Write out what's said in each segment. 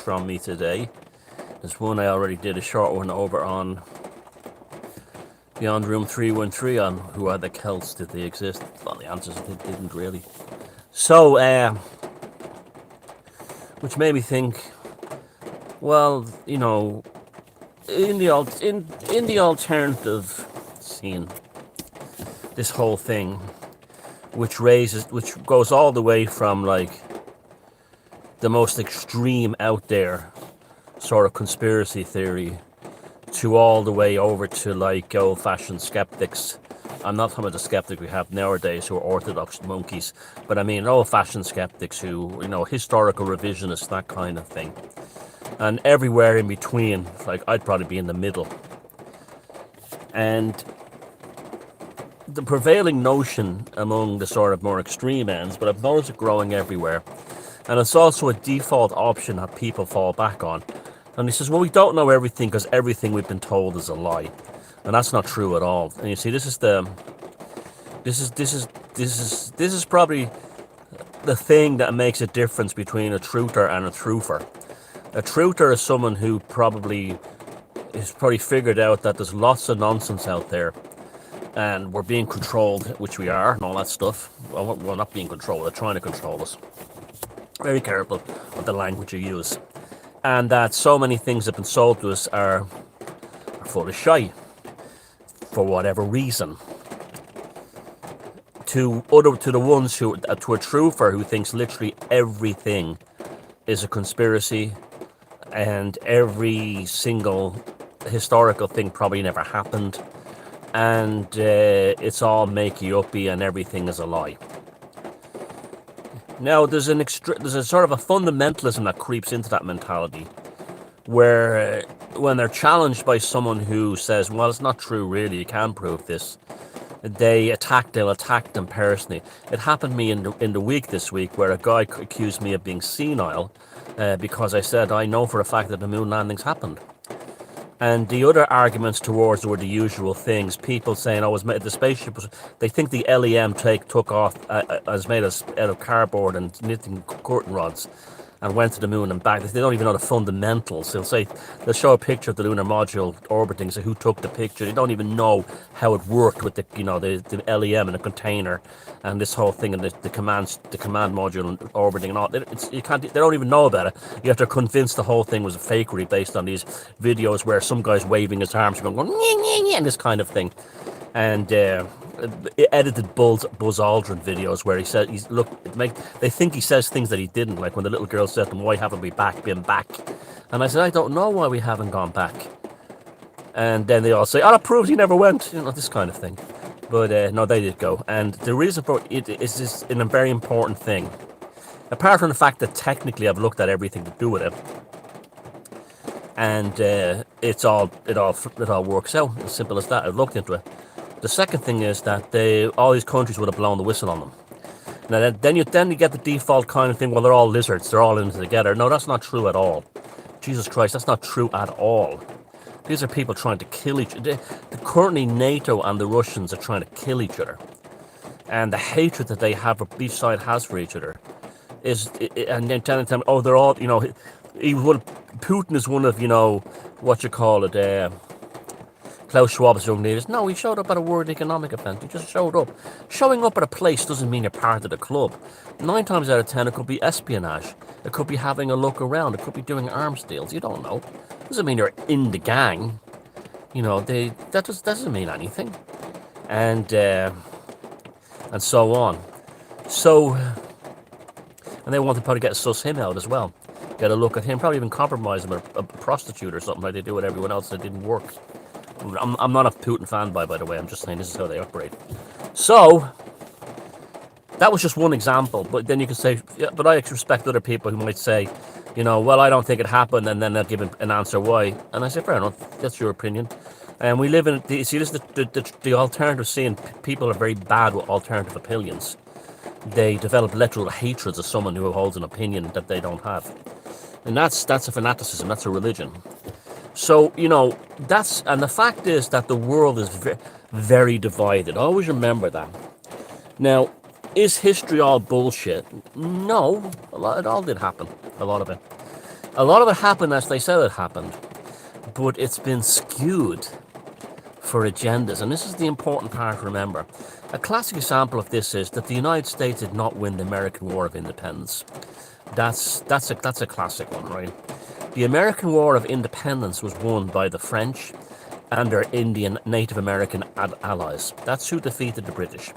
from me today. There's one I already did a short one over on Beyond Room 313 on who are the Celts, did they exist? Well, the answer is they didn't really. So, which made me think, well, in the alternative scene, this whole thing, which goes all the way from like the most extreme out there sort of conspiracy theory to all the way over to like old-fashioned skeptics. I'm not talking about the skeptics we have nowadays who are orthodox monkeys, but I mean old-fashioned skeptics who, historical revisionists, that kind of thing. And everywhere in between, like I'd probably be in the middle. And the prevailing notion among the sort of more extreme ends, but I've noticed it growing everywhere, and it's also a default option that people fall back on. And he says, well, we don't know everything because everything we've been told is a lie. And that's not true at all. And you see, this is probably the thing that makes a difference between a truther and a truther. A truther is someone who probably figured out that there's lots of nonsense out there and we're being controlled, which we are, and all that stuff. Well, we're not being controlled, they're trying to control us. Very careful with the language you use. And that so many things that have been sold to us are full of shite, for whatever reason. To a truther who thinks literally everything is a conspiracy, and every single historical thing probably never happened, and it's all makey-uppy and everything is a lie. Now, there's a sort of a fundamentalism that creeps into that mentality, where when they're challenged by someone who says, well, it's not true really, you can't prove this, they'll attack them personally. It happened to me in the week this week where a guy accused me of being senile because I said I know for a fact that the moon landings happened. And the other arguments towards were the usual things. People saying, the spaceship was... They think the LEM took off as made out of cardboard and knitting curtain rods and went to the moon and back. They don't even know the fundamentals. They'll show a picture of the lunar module orbiting, so who took the picture. They don't even know how it worked with the LEM in a container and this whole thing and the command module orbiting and all. They don't even know about it. You have to convince the whole thing was a fakery based on these videos where some guy's waving his arms going and this kind of thing. And edited Buzz Aldrin videos where he said they think he says things that he didn't, like when the little girl said to him, why haven't we been back? And I said, I don't know why we haven't gone back. And then they all say, that proves he never went, this kind of thing. But no, they did go. And the reason for it is this in a very important thing. Apart from the fact that technically I've looked at everything to do with it, and it all works out, as simple as that. I've looked into it. The second thing is that all these countries would have blown the whistle on them. Now then you get the default kind of thing, well, they're all lizards, they're all in together. No, that's not true at all. Jesus Christ, that's not true at all. These are people trying to kill each other. Currently NATO and the Russians are trying to kill each other. And the hatred that they have, each side has for each other, and then telling them, they're all, Putin is one of, Klaus Schwab's young leaders. No, he showed up at a World Economic event. He just showed up. Showing up at a place doesn't mean you're part of the club. 9 times out of 10, it could be espionage. It could be having a look around. It could be doing arms deals. You don't know. Doesn't mean you're in the gang. That doesn't mean anything. And so on. So, and they want to probably suss him out as well. Get a look at him. Probably even compromise him with a prostitute or something like they do with everyone else that didn't work. I'm not a Putin fan by the way. I'm just saying this is how they operate. So, that was just one example. But then you can say, yeah, but I respect other people who might say, well, I don't think it happened, and then they'll give an answer why. And I say, fair enough, that's your opinion. And we live in, this is the alternative scene. People are very bad with alternative opinions. They develop literal hatreds of someone who holds an opinion that they don't have. And that's a fanaticism, that's a religion. So, and the fact is that the world is very divided. Always remember that. Now, is history all bullshit? No, it all did happen, a lot of it. A lot of it happened as they said it happened, but it's been skewed for agendas, and this is the important part to remember. A classic example of this is that the United States did not win the American War of Independence. That's a classic one, right? The American War of Independence was won by the French and their Indian Native American allies. That's who defeated the British.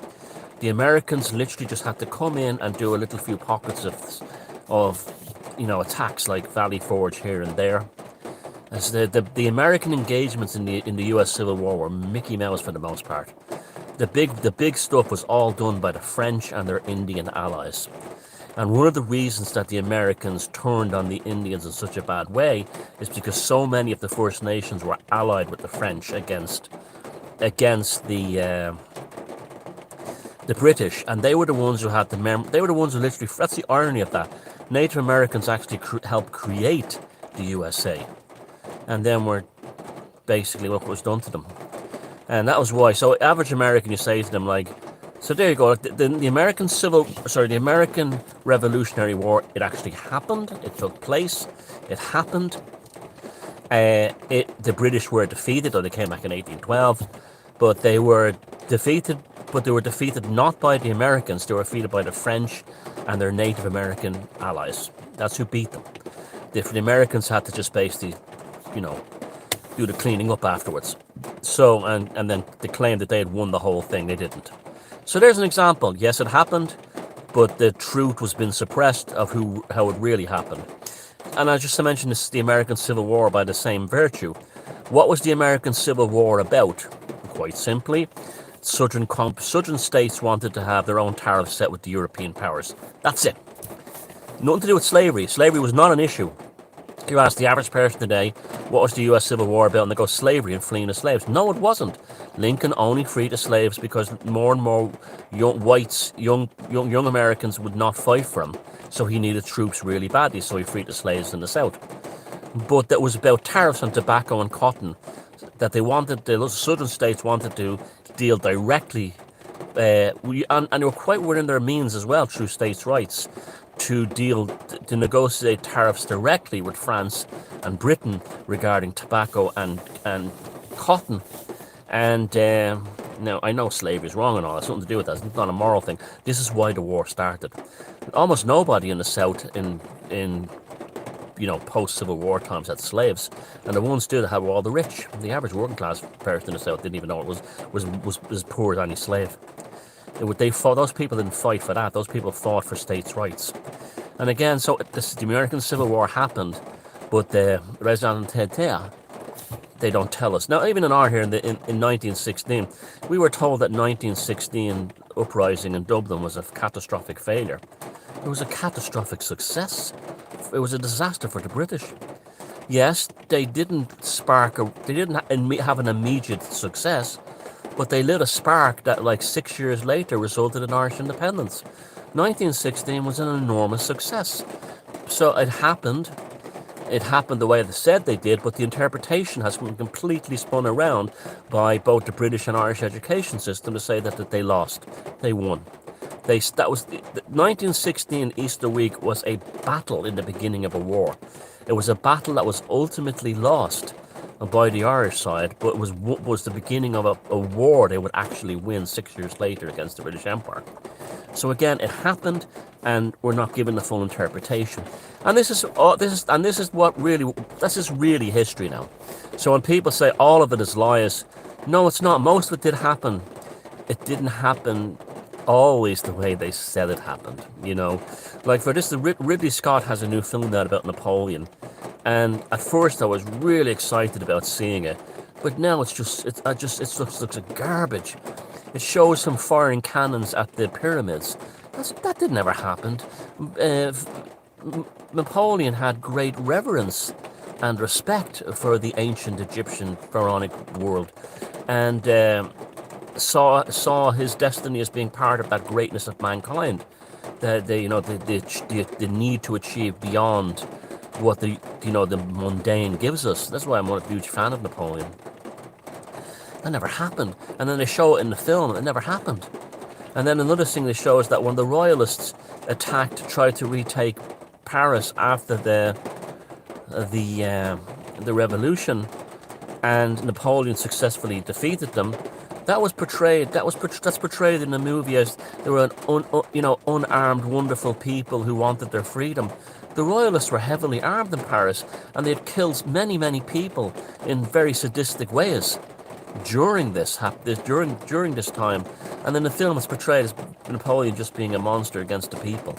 The Americans literally just had to come in and do a little few pockets of attacks like Valley Forge here and there. As the American engagements in the U.S. Civil War were Mickey Mouse for the most part. The big stuff was all done by the French and their Indian allies. And one of the reasons that the Americans turned on the Indians in such a bad way is because so many of the First Nations were allied with the French against the British, and they were the ones who had they were the ones who literally. That's the irony of that. Native Americans actually helped create the USA, and then were basically what was done to them, and that was why. So, average American, you say to them like, so there you go. The American Revolutionary War. It actually happened. It took place. It happened. The British were defeated, or they came back in 1812, but they were defeated. But they were defeated not by the Americans. They were defeated by the French and their Native American allies. That's who beat them. The Americans had to just basically, do the cleaning up afterwards. So and then they claimed that they had won the whole thing. They didn't. So there's an example. Yes, it happened, but the truth was being suppressed of how it really happened. And I just mentioned this, the American Civil War by the same virtue. What was the American Civil War about? Quite simply, Southern states wanted to have their own tariffs set with the European powers. That's it. Nothing to do with slavery. Slavery was not an issue. You ask the average person today, what was the US Civil War about? And they go, slavery and fleeing the slaves. No, it wasn't. Lincoln only freed the slaves because more and more young Americans would not fight for him. So he needed troops really badly, so he freed the slaves in the South. But that was about tariffs on tobacco and cotton, that the southern states wanted to deal directly, and they were quite within their means as well, through states' rights, to negotiate tariffs directly with France and Britain regarding tobacco and cotton. And now, I know slavery is wrong and all, it's something to do with that, it's not a moral thing. This is why the war started. Almost nobody in the South in post-Civil War times had slaves, and the ones that had were all the rich. The average working class person in the South didn't even know it was as poor as any slave. Those people didn't fight for that. Those people fought for states' rights. And again, so the American Civil War happened, but the raison d'être, they don't tell us. Now, even in our here in 1916, we were told that 1916 uprising in Dublin was a catastrophic failure. It was a catastrophic success. It was a disaster for the British. Yes, they didn't have an immediate success, but they lit a spark that, like 6 years later, resulted in Irish independence. 1916 was an enormous success. So it happened. It happened the way they said they did, but the interpretation has been completely spun around by both the British and Irish education system to say that they lost. They won. The 1916 Easter week was a battle in the beginning of a war. It was a battle that was ultimately lost by the Irish side, but it was the beginning of a war they would actually win 6 years later against the British Empire. So again, it happened, and we're not given the full interpretation. And this is really history now. So when people say all of it is lies, no, it's not. Most of it did happen. It didn't happen always the way they said it happened. Like for this, Ridley Scott has a new film out about Napoleon, and at first I was really excited about seeing it, but now it just looks like garbage. It shows him firing cannons at the pyramids. That didn't ever happen. Napoleon had great reverence and respect for the ancient Egyptian pharaonic world, and saw his destiny as being part of that greatness of mankind. The need to achieve beyond what the mundane gives us. That's why I'm a huge fan of Napoleon. That never happened. And then they show it in the film, it never happened. And then another thing they show is that when the royalists tried to retake Paris after the the revolution, and Napoleon successfully defeated them, that was portrayed. That's portrayed in the movie as they were unarmed, wonderful people who wanted their freedom. The royalists were heavily armed in Paris, and they had killed many, many people in very sadistic ways during during this time. And then the film is portrayed as Napoleon just being a monster against the people.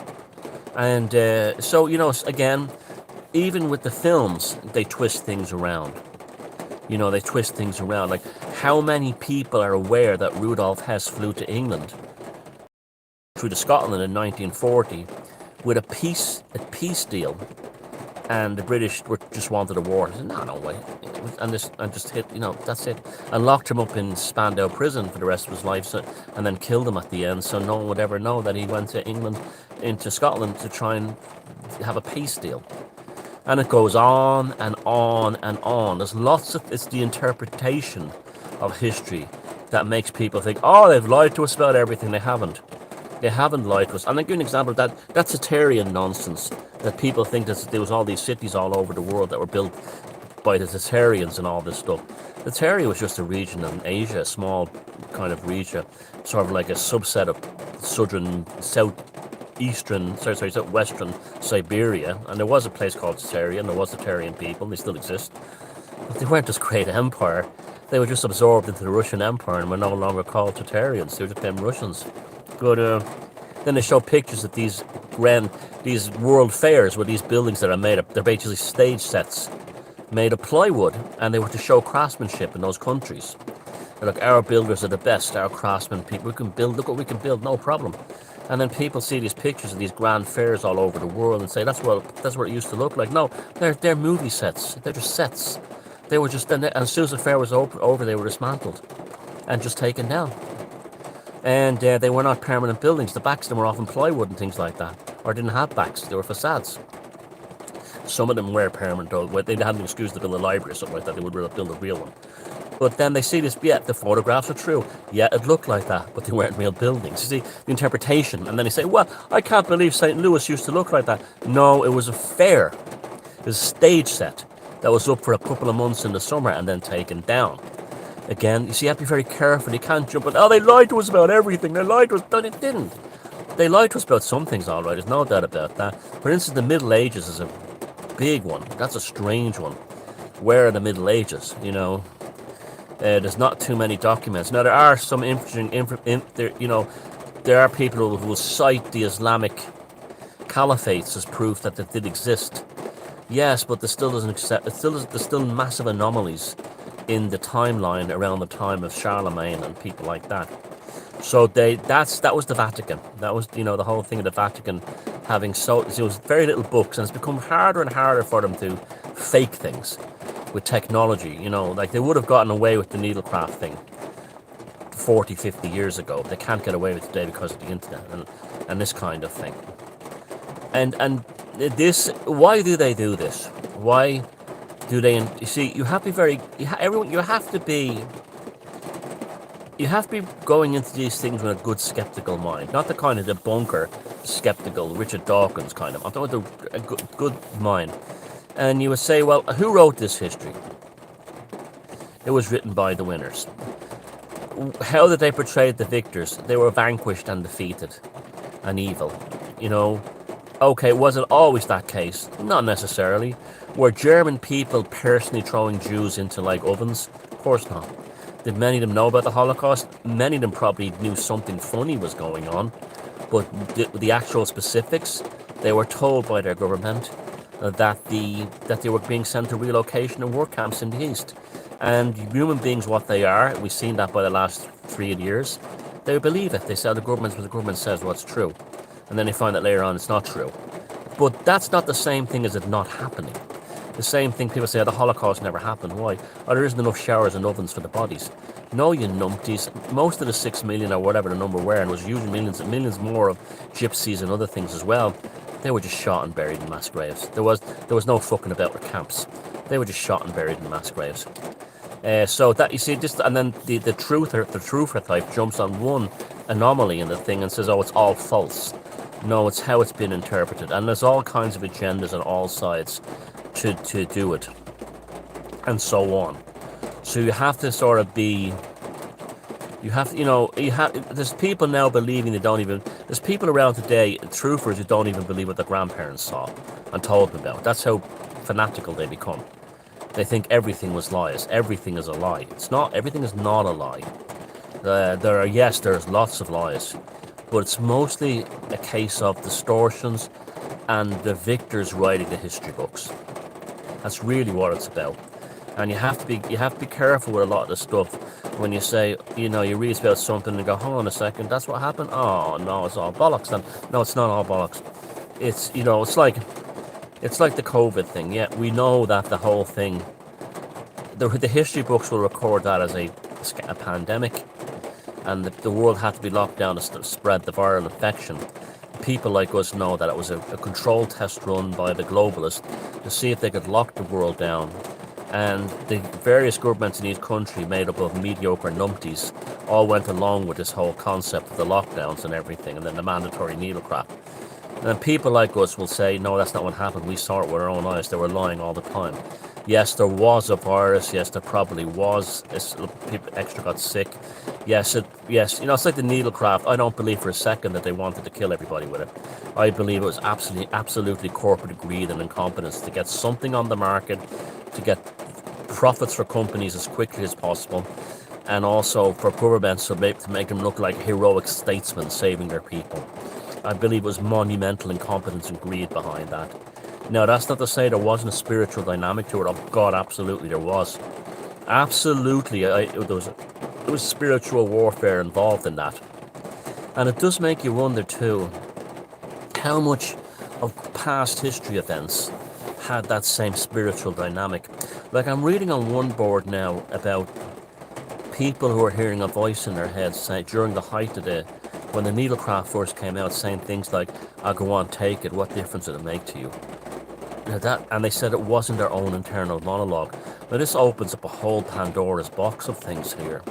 And so again, even with the films, they twist things around. They twist things around. Like, how many people are aware that Rudolf Hess flew to England, through to Scotland in 1940, with a peace deal, and the British just wanted a war? I said, no way. And just hit, that's it. And locked him up in Spandau prison for the rest of his life, and then killed him at the end, so no one would ever know that he went to England, into Scotland, to try and have a peace deal. And it goes on and on and on. It's the interpretation of history that makes people think, oh, they've lied to us about everything. They haven't. They haven't lied to us. And I'll give you an example of that. That's Tatarian nonsense. That people think that there was all these cities all over the world that were built by the Tatarians and all this stuff. Tataria was just a region in Asia, a small kind of region, sort of like a subset of southwestern Siberia, and there was a place called Tataria, and there was Tatarian people, and they still exist. But they weren't this great empire. They were just absorbed into the Russian Empire and were no longer called Tatarians. They were just became Russians. But then they show pictures of these world fairs with these buildings that are made up. They're basically stage sets made of plywood, and they were to show craftsmanship in those countries. Look, our builders are the best, our craftsmen people. We can build, look what we can build, no problem. And then people see these pictures of these grand fairs all over the world and say, that's what it used to look like. No, they're movie sets. They're just sets. They were just, and as soon as the fair was over, they were dismantled and just taken down. And they were not permanent buildings. The backs of them were often plywood and things like that, or didn't have backs. They were facades. Some of them were permanent, though. They had an excuse to build a library or something like that. They would build a real one. But then they see this, the photographs are true. Yeah, it looked like that, but they weren't real buildings. You see, the interpretation. And then they say, well, I can't believe St. Louis used to look like that. No, it was a fair. It was a stage set that was up for a couple of months in the summer and then taken down. Again, you see, you have to be very careful. You can't jump on, they lied to us about everything. They lied to us. No, they didn't. They lied to us about some things, all right. There's no doubt about that. For instance, the Middle Ages is a big one. That's a strange one. Where are the Middle Ages, There's not too many documents. Now, there are some interesting, there are people who will cite the Islamic caliphates as proof that they did exist. Yes, but there's still massive anomalies in the timeline around the time of Charlemagne and people like that. So that was the Vatican. That was, the whole thing of the Vatican having it was very little books, and it's become harder and harder for them to fake things with technology. Like they would have gotten away with the needlecraft thing 40, 50 years ago. They can't get away with it today because of the internet and this kind of thing. And this, why do they do this? Why do they? You see, you have to be you have to be going into these things with a good skeptical mind, not the kind of debunker, skeptical, Richard Dawkins kind of. I'm talking about a good mind. And you would say, well, who wrote this history? It was written by the winners. How did they portray the victors? They were vanquished and defeated and evil. Okay, was it always that case? Not necessarily. Were German people personally throwing Jews into like ovens? Of course not. Did many of them know about the Holocaust? Many of them probably knew something funny was going on, but the actual specifics, they were told by their government that they were being sent to relocation and work camps in the East. And human beings, what they are, we've seen that by the last 3 years, they believe it. They say the government says what's true. And then they find that later on it's not true. But that's not the same thing as it not happening. The same thing people say, the Holocaust never happened. Why? Oh, there isn't enough showers and ovens for the bodies. No, you numpties. Most of the 6 million or whatever the number were, and it was usually millions more of gypsies and other things as well, they were just shot and buried in mass graves. There was no fucking about with camps. They were just shot and buried in mass graves. So that, you see, just, and then the truther type jumps on one anomaly in the thing and says, oh, it's all false. No, it's how it's been interpreted. And there's all kinds of agendas on all sides. to do it, and so on. So you have to sort of be, there's people now believing they don't even, there's people around today, truthers, who don't even believe what their grandparents saw and told them about. That's how fanatical they become. They think everything was lies. Everything is a lie. It's not. Everything is not a lie. There's lots of lies, but it's mostly a case of distortions and the victors writing the history books. That's really what it's about. And you have to be careful with a lot of this stuff. When you say, you read about something and go, hold on a second, that's what happened? Oh no, it's all bollocks then. No, it's not all bollocks. It's like the COVID thing. Yeah, we know that the whole thing, the history books will record that as a pandemic, and the world had to be locked down to spread the viral infection. People like us know that it was a controlled test run by the globalists to see if they could lock the world down. And the various governments in each country, made up of mediocre numpties, all went along with this whole concept of the lockdowns and everything, and then the mandatory needle crap. And then people like us will say, no, that's not what happened. We saw it with our own eyes. They were lying all the time. Yes, there was a virus. Yes, there probably was. People extra got sick. Yes, it's like the needle craft. I don't believe for a second that they wanted to kill everybody with it. I believe it was absolutely corporate greed and incompetence to get something on the market, to get profits for companies as quickly as possible, and also for governments to make them look like heroic statesmen saving their people. I believe it was monumental incompetence and greed behind that. Now, that's not to say there wasn't a spiritual dynamic to it. Oh God, absolutely there was. Absolutely, there was spiritual warfare involved in that. And it does make you wonder too, how much of past history events had that same spiritual dynamic. Like, I'm reading on one board now about people who are hearing a voice in their heads saying, during the height of when the needlecraft first came out, saying things like, "I'll go on, take it, what difference did it make to you?" And they said it wasn't their own internal monologue. Now this opens up a whole Pandora's box of things here.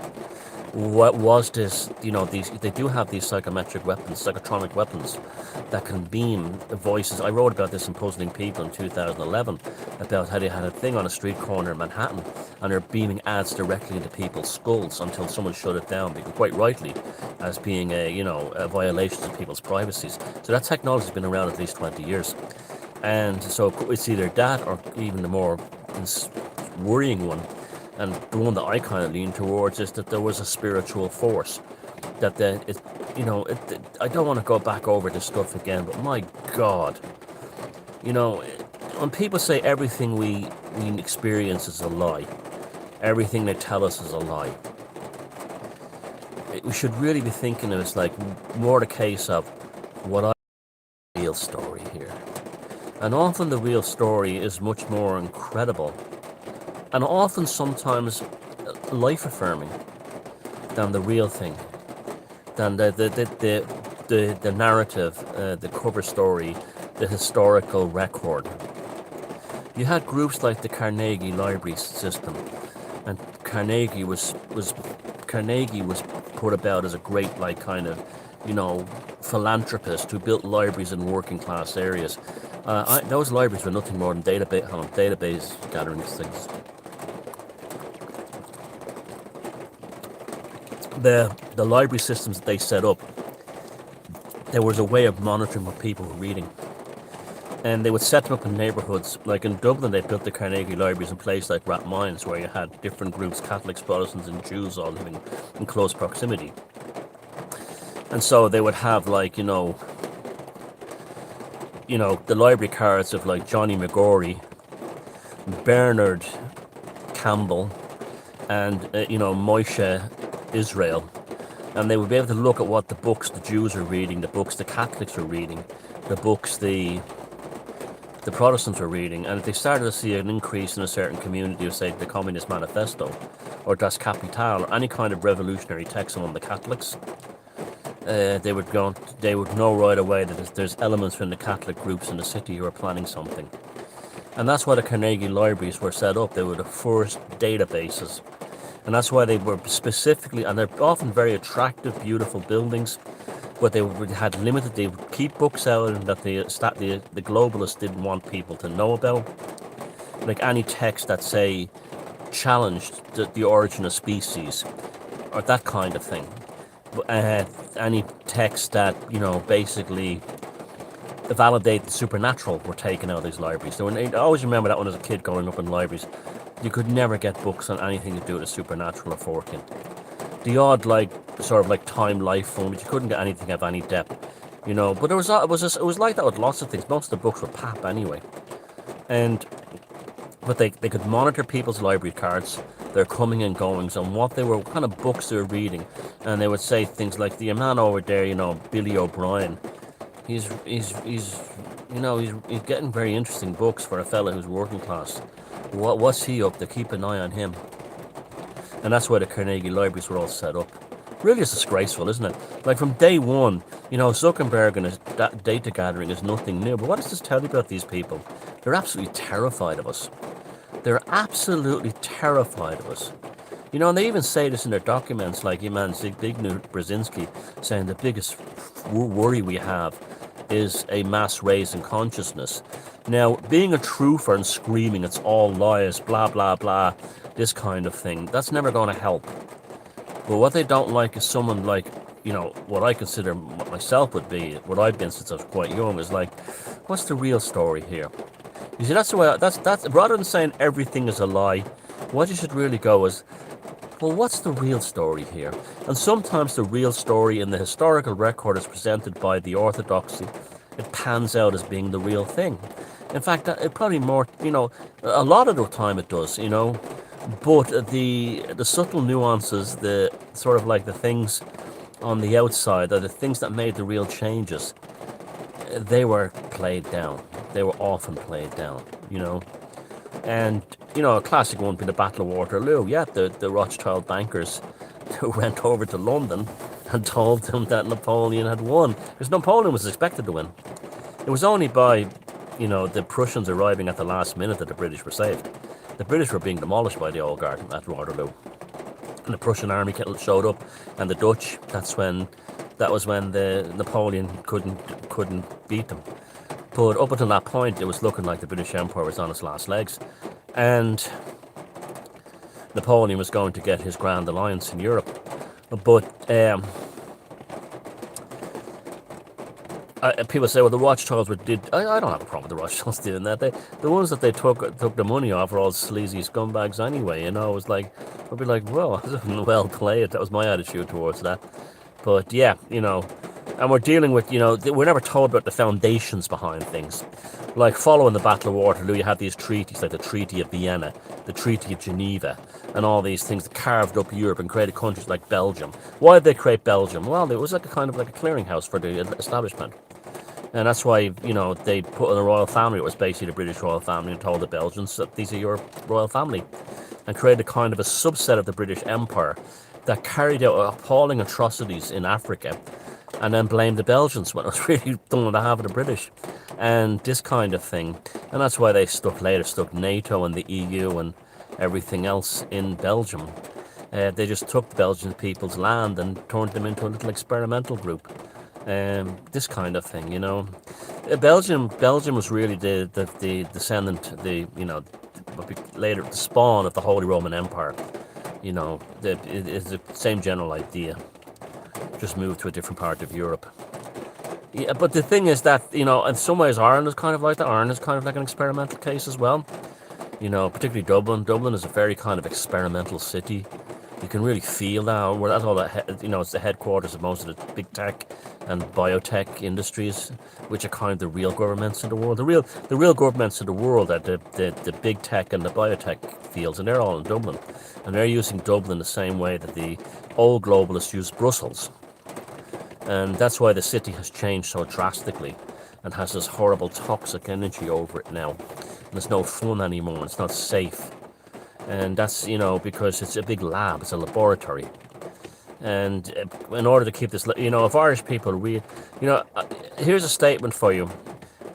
What was this? They do have these psychometric weapons, psychotronic weapons, that can beam voices. I wrote about this in Puzzling People in 2011, about how they had a thing on a street corner in Manhattan, and they're beaming ads directly into people's skulls until someone shut it down, because quite rightly, as being a violation of people's privacies. So that technology's been around at least 20 years. And so it's either that, or even the more worrying one, and the one that I kind of lean towards, is that there was a spiritual force. That I don't want to go back over this stuff again, but my God, when people say everything we experience is a lie, everything they tell us is a lie, we should really be thinking of it as like more the case of what I real story here. And often the real story is much more incredible, and often sometimes life-affirming than the real thing, than the narrative, the cover story, the historical record. You had groups like the Carnegie Library System, and Carnegie was put about as a great philanthropist who built libraries in working class areas. Those libraries were nothing more than database gathering things. The library systems that they set up, there was a way of monitoring what people were reading. And they would set them up in neighbourhoods. Like in Dublin, they built the Carnegie Libraries in places like Rathmines, where you had different groups, Catholics, Protestants and Jews, all living in close proximity. And so they would have the library cards of like Johnny McGorry, Bernard Campbell, and Moshe Israel, and they would be able to look at what the books the Jews are reading, the books the Catholics are reading, the books the Protestants are reading, and if they started to see an increase in a certain community of, say, the Communist Manifesto or Das Kapital or any kind of revolutionary text among the Catholics, they would know right away that there's elements from the Catholic groups in the city who are planning something. And that's why the Carnegie Libraries were set up. They were the first databases. And that's why they were specifically, and they're often very attractive, beautiful buildings, but they would keep books out that the globalists didn't want people to know about. like any text that say challenged the origin of species or that kind of thing. Any text that basically validate the supernatural were taken out of these libraries. So I always remember that when I was a kid growing up in libraries, you could never get books on anything to do with the supernatural or Forking. The odd sort of like Time Life one, but you couldn't get anything of any depth. But it was like that with lots of things. Most of the books were pap anyway, but they could monitor people's library cards, their coming and goings, and what kind of books they were reading, and they would say things like the man over there, Billy O'Brien. He's getting very interesting books for a fella who's working class. What's he up to? Keep an eye on him. And that's why the Carnegie Libraries were all set up. Really, it's disgraceful, isn't it? Like from day one, Zuckerberg and his data gathering is nothing new. But what does this tell you about these people? They're absolutely terrified of us. They're absolutely terrified of us. And they even say this in their documents, like Iman Zbigniew Brzezinski saying the biggest worry we have is a mass raise in consciousness. Now, being a truther and screaming it's all lies, blah, blah, blah, this kind of thing, that's never going to help. But what they don't like is someone like, what I consider myself would be, what I've been since I was quite young, is like, what's the real story here? You see, that's the way, that's rather than saying everything is a lie, what you should really go is, well, what's the real story here? And sometimes the real story in the historical record is presented by the orthodoxy. It pans out as being the real thing. In fact, it probably more, a lot of the time it does, but the subtle nuances, the sort of like the things on the outside, are the things that made the real changes. They were played down. They were often played down, And, a classic one being the Battle of Waterloo. Yeah, the Rothschild bankers who went over to London and told them that Napoleon had won. Because Napoleon was expected to win. It was only by, the Prussians arriving at the last minute that the British were saved. The British were being demolished by the Old Guard at Waterloo. And the Prussian army showed up, and the Dutch, that was when the Napoleon couldn't beat them. But up until that point, it was looking like the British Empire was on its last legs. And Napoleon was going to get his Grand Alliance in Europe. But people say, well, the Rothschilds did. I don't have a problem with the Rothschilds doing that. The ones that they took the money off are all sleazy scumbags anyway. It was like, I'd be like, well played. That was my attitude towards that. But yeah, and we're dealing with, we're never told about the foundations behind things. Like following the Battle of Waterloo, you had these treaties like the Treaty of Vienna, the Treaty of Geneva, and all these things that carved up Europe and created countries like Belgium. Why did they create Belgium? Well, it was like a kind of like a clearinghouse for the establishment. And that's why, they put in a royal family. It was basically the British royal family and told the Belgians that these are your royal family. And created kind of a subset of the British Empire that carried out appalling atrocities in Africa and then blamed the Belgians when it was really done on behalf of the British. And this kind of thing. And that's why they stuck NATO and the EU and everything else in Belgium. They just took the Belgian people's land and turned them into a little experimental group. This kind of thing, Belgium was really the descendant, later the spawn of the Holy Roman Empire. It's the same general idea, just moved to a different part of Europe. Yeah, but the thing is that, in some ways Ireland is kind of like that. Ireland is kind of like an experimental case as well. Particularly Dublin. Dublin is a very kind of experimental city. You can really feel that. Where that's all that, it's the headquarters of most of the big tech and biotech industries, which are kind of the real governments in the world. The real governments in the world are the big tech and the biotech fields, and they're all in Dublin. And they're using Dublin the same way that the old globalists use Brussels. And that's why the city has changed so drastically and has this horrible toxic energy over it now. And it's no fun anymore. It's not safe. And that's, because it's a big lab. It's a laboratory. And in order to keep this, if Irish people read, here's a statement for you.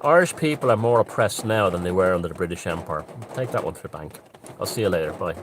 Irish people are more oppressed now than they were under the British Empire. Take that one to the bank. I'll see you later. Bye.